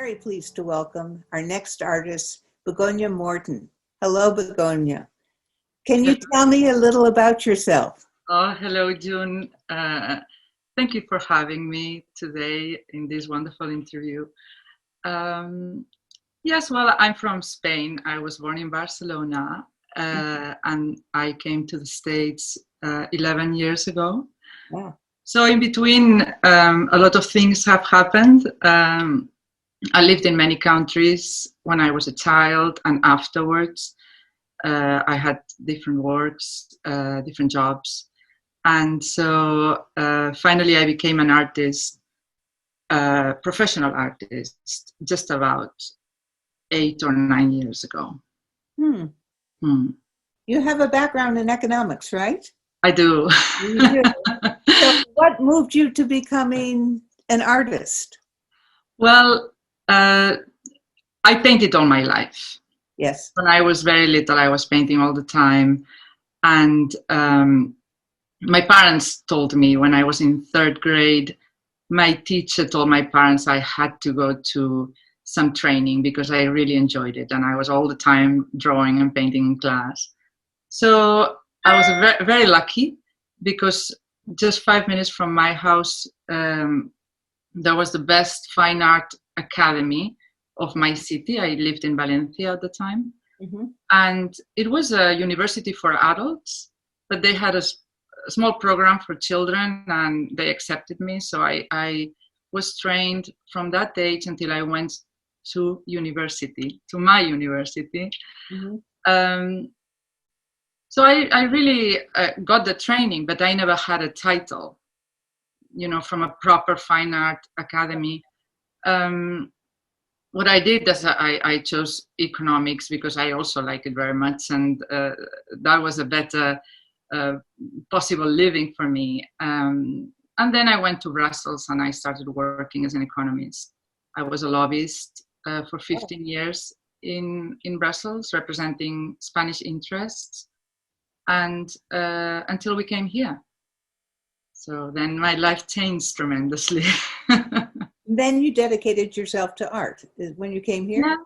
very pleased to welcome our next artist, Begoña Morton. Hello, Begoña. Can you tell me a little about yourself? Oh, hello, June. Thank you for having me today in this wonderful interview. Yes, well, I'm from Spain. I was born in Barcelona, and I came to the States 11 years ago. Wow. So in between, a lot of things have happened. I lived in many countries when I was a child and afterwards. I had different works, different jobs. And so finally I became an artist, professional artist, just about 8 or 9 years ago. You have a background in economics, right? I do. You do. So what moved you to becoming an artist? Well, I painted all my life. Yes. When I was very little, I was painting all the time. And my parents told me when I was in 3rd grade, my teacher told my parents I had to go to some training because I really enjoyed it. And I was all the time drawing and painting in class. So I was very, very lucky because just 5 minutes from my house, there was the best fine art academy of my city. I lived in Valencia at the time. And it was a university for adults, but they had a small program for children and they accepted me. So I was trained from that age until I went to university, to my university. So I really got the training, but I never had a title, you know, from a proper fine art academy. What I did is I chose economics because I also like it very much, and that was a better possible living for me. And then I went to Brussels and I started working as an economist. I was a lobbyist for 15 years in Brussels, representing Spanish interests, and until we came here. So then my life changed tremendously. Then you dedicated yourself to art when you came here?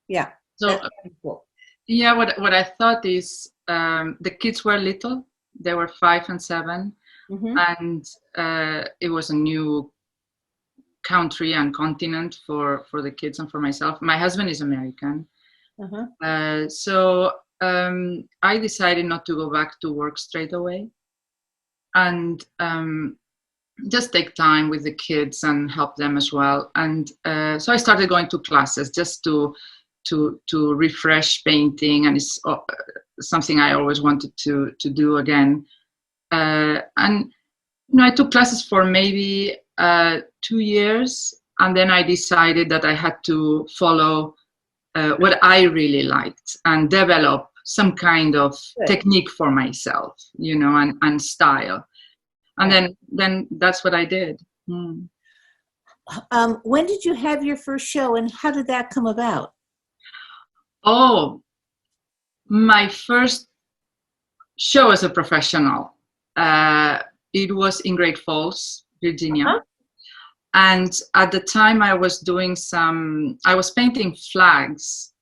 Yeah. So, cool. Yeah, what I thought is the kids were little. They were 5 and 7. And it was a new country and continent for the kids and for myself. My husband is American. So I decided not to go back to work straight away. And just take time with the kids and help them as well. And so I started going to classes just to refresh painting, and it's something I always wanted to do again. And you know, I took classes for maybe 2 years, and then I decided that I had to follow what I really liked and develop some kind of technique for myself, you know, and style. And then that's what I did. When did you have your first show and how did that come about? Oh, my first show as a professional. It was in Great Falls, Virginia. And at the time I was painting flags.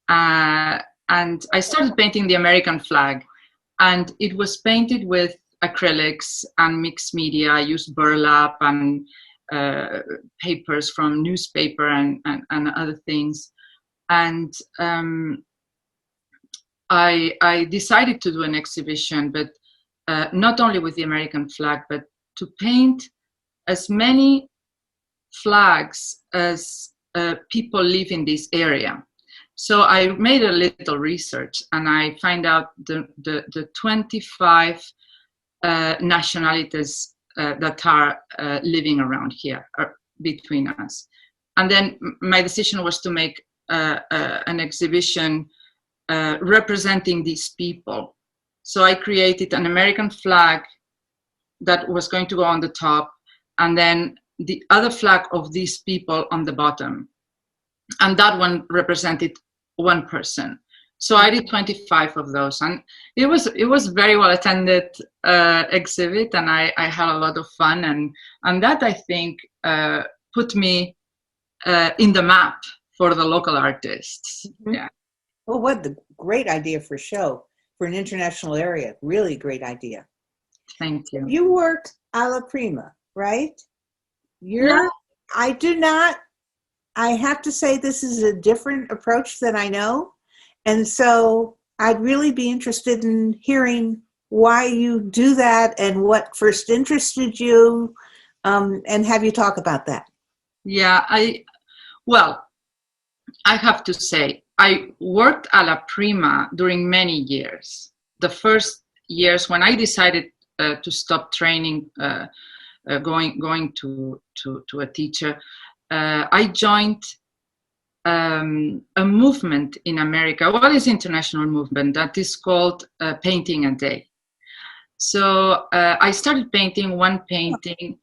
And I started painting the American flag. And it was painted with acrylics and mixed media. I used burlap and papers from newspaper and other things. And I decided to do an exhibition, but not only with the American flag, but to paint as many flags as people live in this area. So I made a little research and I find out the 25 nationalities that are living around here between us. And then my decision was to make an exhibition representing these people. So I created an American flag that was going to go on the top, and then the other flag of these people on the bottom. And that one represented one person. So I did 25 of those, and it was very well attended exhibit, and I had a lot of fun, and that I think put me in the map for the local artists. Mm-hmm. Yeah. Well, what a great idea for a show for an international area. Really great idea. Thank you. You work alla prima, right? Yeah. I have to say this is a different approach than I know. And so I'd really be interested in hearing why you do that and what first interested you, and have you talk about that. Yeah, I have to say, I worked alla prima during many years. The first years when I decided to stop training, going to a teacher, I joined a movement in America. What is international movement that is called Painting a Day. So I started painting one painting,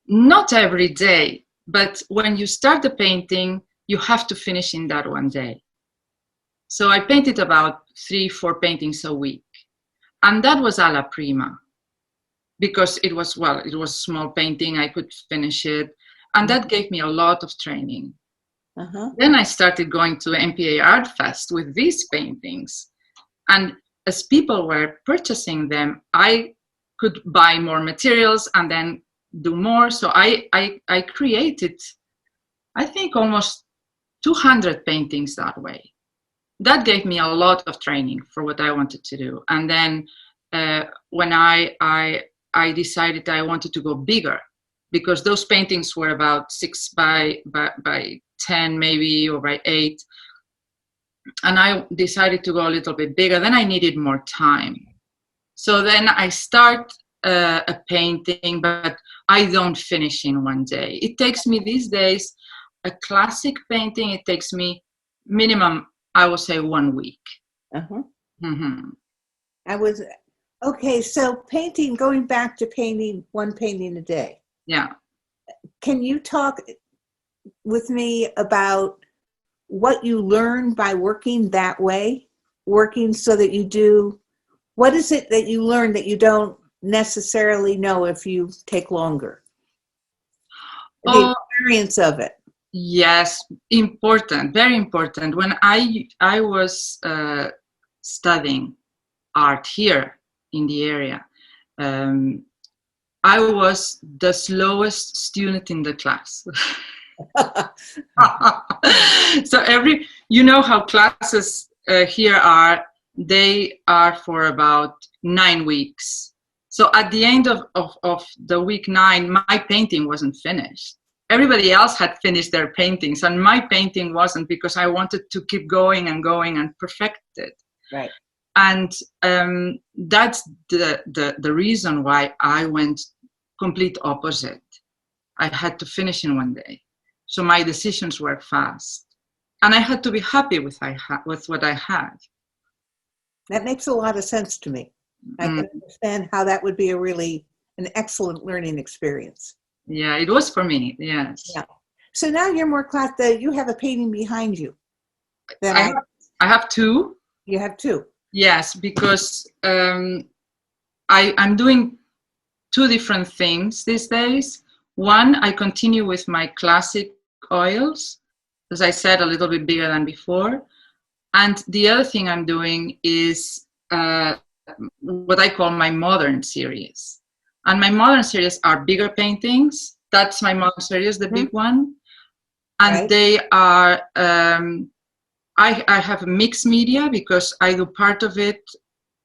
not every day, but when you start the painting, you have to finish in that one day. So I painted about 3-4 paintings a week. And that was alla prima, because it was a small painting, I could finish it. And that gave me a lot of training. Uh-huh. Then I started going to MPAartfest with these paintings. And as people were purchasing them, I could buy more materials and then do more. So I created, I think, almost 200 paintings that way. That gave me a lot of training for what I wanted to do. And then when I decided I wanted to go bigger, because those paintings were about 6 by 10 maybe, or by 8. And I decided to go a little bit bigger. Then I needed more time. So then I start a painting, but I don't finish in one day. It takes me these days, a classic painting, it takes me minimum, I would say, 1 week. Uh-huh. Mm-hmm. Okay, so going back to painting one painting a day. Yeah. Can you talk with me about what you learn by working that way? Working so that you do, what is it that you learn that you don't necessarily know if you take longer? The experience of it. Yes, important, very important. When I was studying art here in the area, I was the slowest student in the class. So you know how classes here are, they are for about 9 weeks. So at the end of the week 9, my painting wasn't finished. Everybody else had finished their paintings, and my painting wasn't, because I wanted to keep going and going and perfect it. Right. And that's the reason why I went complete opposite. I had to finish in one day. So my decisions were fast. And I had to be happy with what I had. That makes a lot of sense to me. I can understand how that would be an excellent learning experience. Yeah, it was for me, yes. Yeah. So now you're more you have a painting behind you. I have 2. You have 2? Yes, because I'm doing 2 different things these days. One, I continue with my classic oils, as I said, a little bit bigger than before. And the other thing I'm doing is what I call my modern series. And my modern series are bigger paintings. That's my modern series, the big one. And right. They are, I have a mixed media, because I do part of it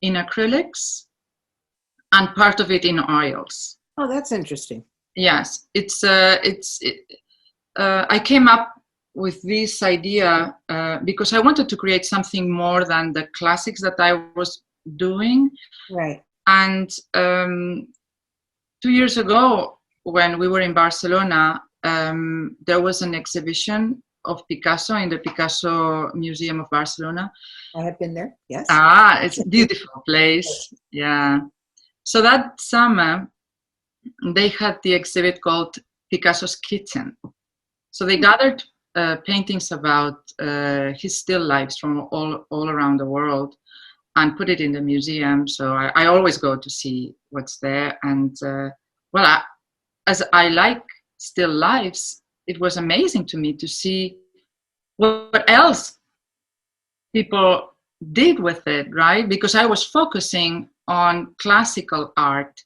in acrylics and part of it in oils. Oh, that's interesting. Yes, I came up with this idea because I wanted to create something more than the classics that I was doing. Right. And 2 years ago, when we were in Barcelona, there was an exhibition of Picasso in the Picasso Museum of Barcelona. I have been there, yes. It's a beautiful place. Yeah. So that summer, they had the exhibit called Picasso's Kitchen. So they gathered paintings about his still lives from all around the world and put it in the museum. So I always go to see what's there. And as I like still lives, it was amazing to me to see what else people did with it, right? Because I was focusing on classical art,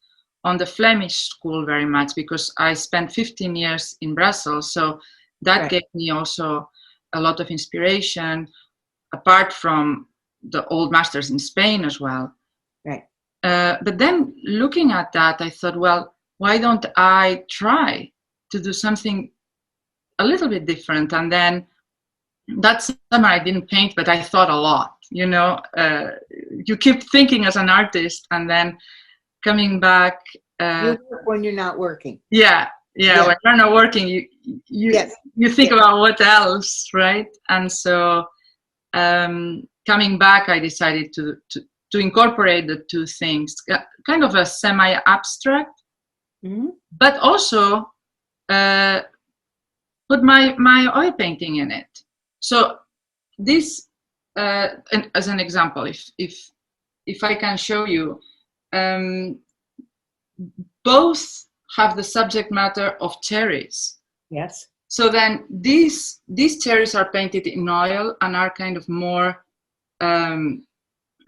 on the Flemish school very much, because I spent 15 years in Brussels. So that gave me also a lot of inspiration, apart from the old masters in Spain as well. Right. But then looking at that, I thought, well, why don't I try to do something a little bit different? And then that summer I didn't paint, but I thought a lot. You know, you keep thinking as an artist, and then coming back. You work when you're not working. Yeah. When you're not working, you think about what else, right? And so coming back, I decided to incorporate the two things, kind of a semi-abstract, but also put my oil painting in it. So this, as an example, if I can show you, both have the subject matter of cherries. Yes. So then these cherries are painted in oil and are kind of more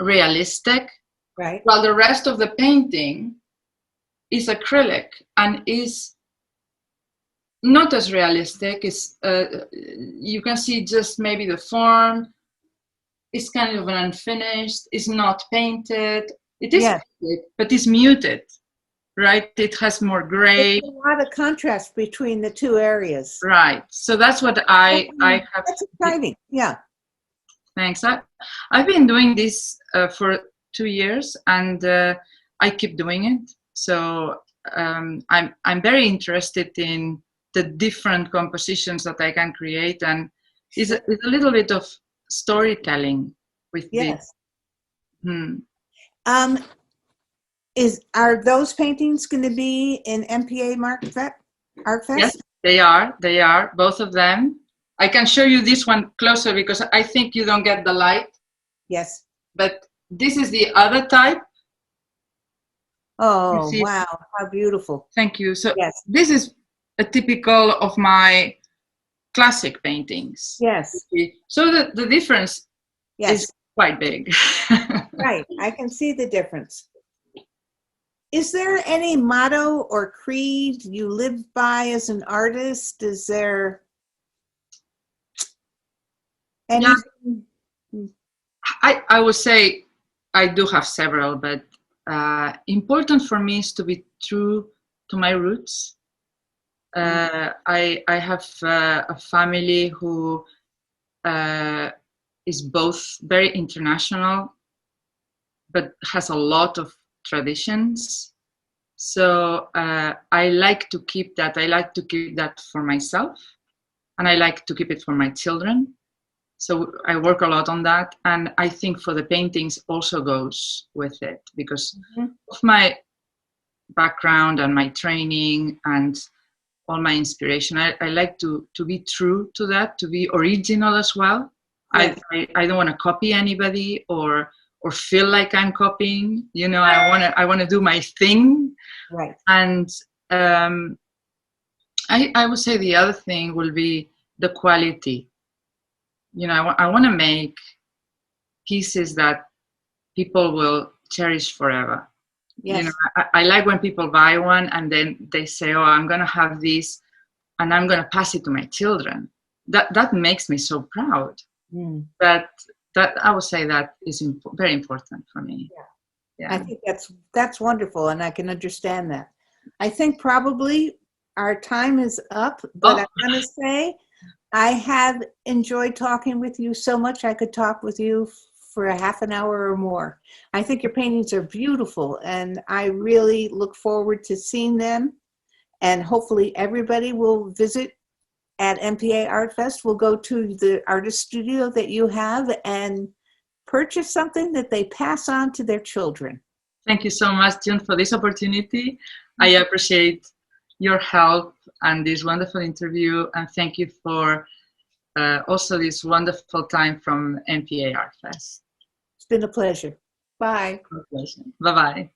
realistic. Right. While the rest of the painting is acrylic and is not as realistic. It's you can see just maybe the form. It's kind of an unfinished. It's not painted. It is painted, but it's muted. Right, it has more gray. There's a lot of contrast between the two areas. Right, so that's what I have. That's exciting. Yeah. Thanks. I've been doing this for 2 years, and I keep doing it. So I'm very interested in the different compositions that I can create, and it's a little bit of storytelling with this. Are those paintings going to be in MPAartfest? Yes, they are. They are, both of them. I can show you this one closer because I think you don't get the light. Yes. But this is the other type. Oh, wow. How beautiful. Thank you. So this is a typical of my classic paintings. Yes. So the difference is quite big. Right. I can see the difference. Is there any motto or creed you live by as an artist? Is there anything? I would say I do have several, but important for me is to be true to my roots. I have a family who is both very international, but has a lot of traditions. So I like to keep that. I like to keep that for myself, and I like to keep it for my children. So I work a lot on that, and I think for the paintings also goes with it because of my background and my training and all my inspiration. I like to be true to that, to be original as well. Yes. I don't want to copy anybody or feel like I'm copying. You know, I want to do my thing. Right. And I would say the other thing will be the quality. You know, I want to make pieces that people will cherish forever. Yes. You know, I like when people buy one and then they say, "Oh, I'm going to have this, and I'm going to pass it to my children." That makes me so proud. That I would say that is very important for me. Yeah. I think that's wonderful, and I can understand that. I think probably our time is up, but I want to say I have enjoyed talking with you so much. I could talk with you for a half an hour or more. I think your paintings are beautiful, and I really look forward to seeing them. And hopefully everybody will visit at MPAartfest. Will go to the artist studio that you have and purchase something that they pass on to their children. Thank you so much, June, for this opportunity. I appreciate your help and this wonderful interview, and thank you for also this wonderful time from MPAartfest. It's been a pleasure. Bye. Bye-bye.